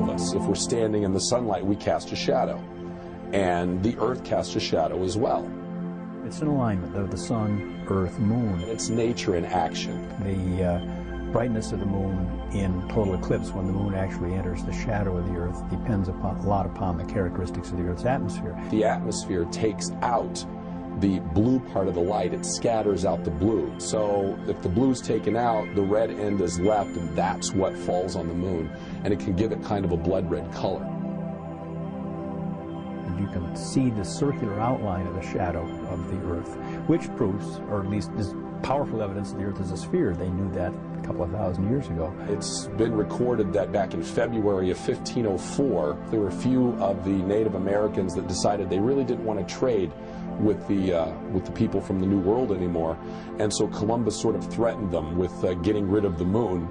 of us. If we're standing in the sunlight, we cast a shadow. And the Earth casts a shadow as well. It's an alignment of the sun, Earth, moon. It's nature in action. The brightness of the moon in total eclipse, when the moon actually enters the shadow of the Earth, depends a lot upon the characteristics of the Earth's atmosphere. The atmosphere takes out the blue part of the light. It scatters out the blue. So if the blue's taken out, the red end is left, and that's what falls on the moon. And it can give it kind of a blood red color. You can see the circular outline of the shadow of the Earth, which proves, or at least is powerful evidence that the Earth is a sphere. They knew that a couple of thousand years ago. It's been recorded that back in February of 1504, there were a few of the Native Americans that decided they really didn't want to trade with the people from the New World anymore, and so Columbus sort of threatened them with getting rid of the moon.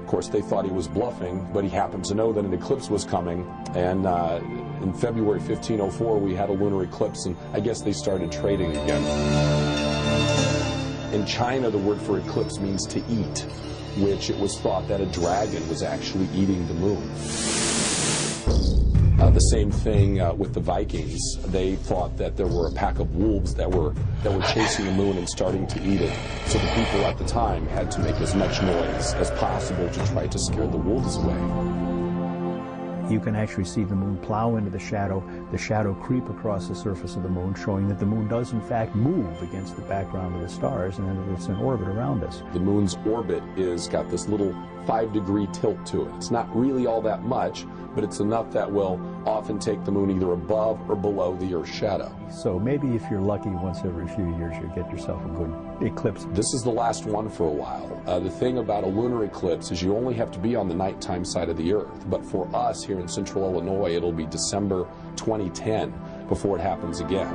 Of course, they thought he was bluffing, but he happened to know that an eclipse was coming, and in February 1504 we had a lunar eclipse, and I guess they started trading again. In China, the word for eclipse means to eat, which it was thought that a dragon was actually eating the moon. The same thing with the Vikings. They thought that there were a pack of wolves that were chasing the moon and starting to eat it. So the people at the time had to make as much noise as possible to try to scare the wolves away. You can actually see the moon plow into the shadow creep across the surface of the moon, showing that the moon does in fact move against the background of the stars, and that it's in orbit around us. The moon's orbit is got this little 5-degree tilt to it. It's not really all that much, but it's enough that will often take the moon either above or below the Earth's shadow. So maybe if you're lucky, once every few years you'll get yourself a good eclipse. This is the last one for a while. The thing about a lunar eclipse is you only have to be on the nighttime side of the Earth. But for us here in central Illinois, it'll be December 2010 before it happens again.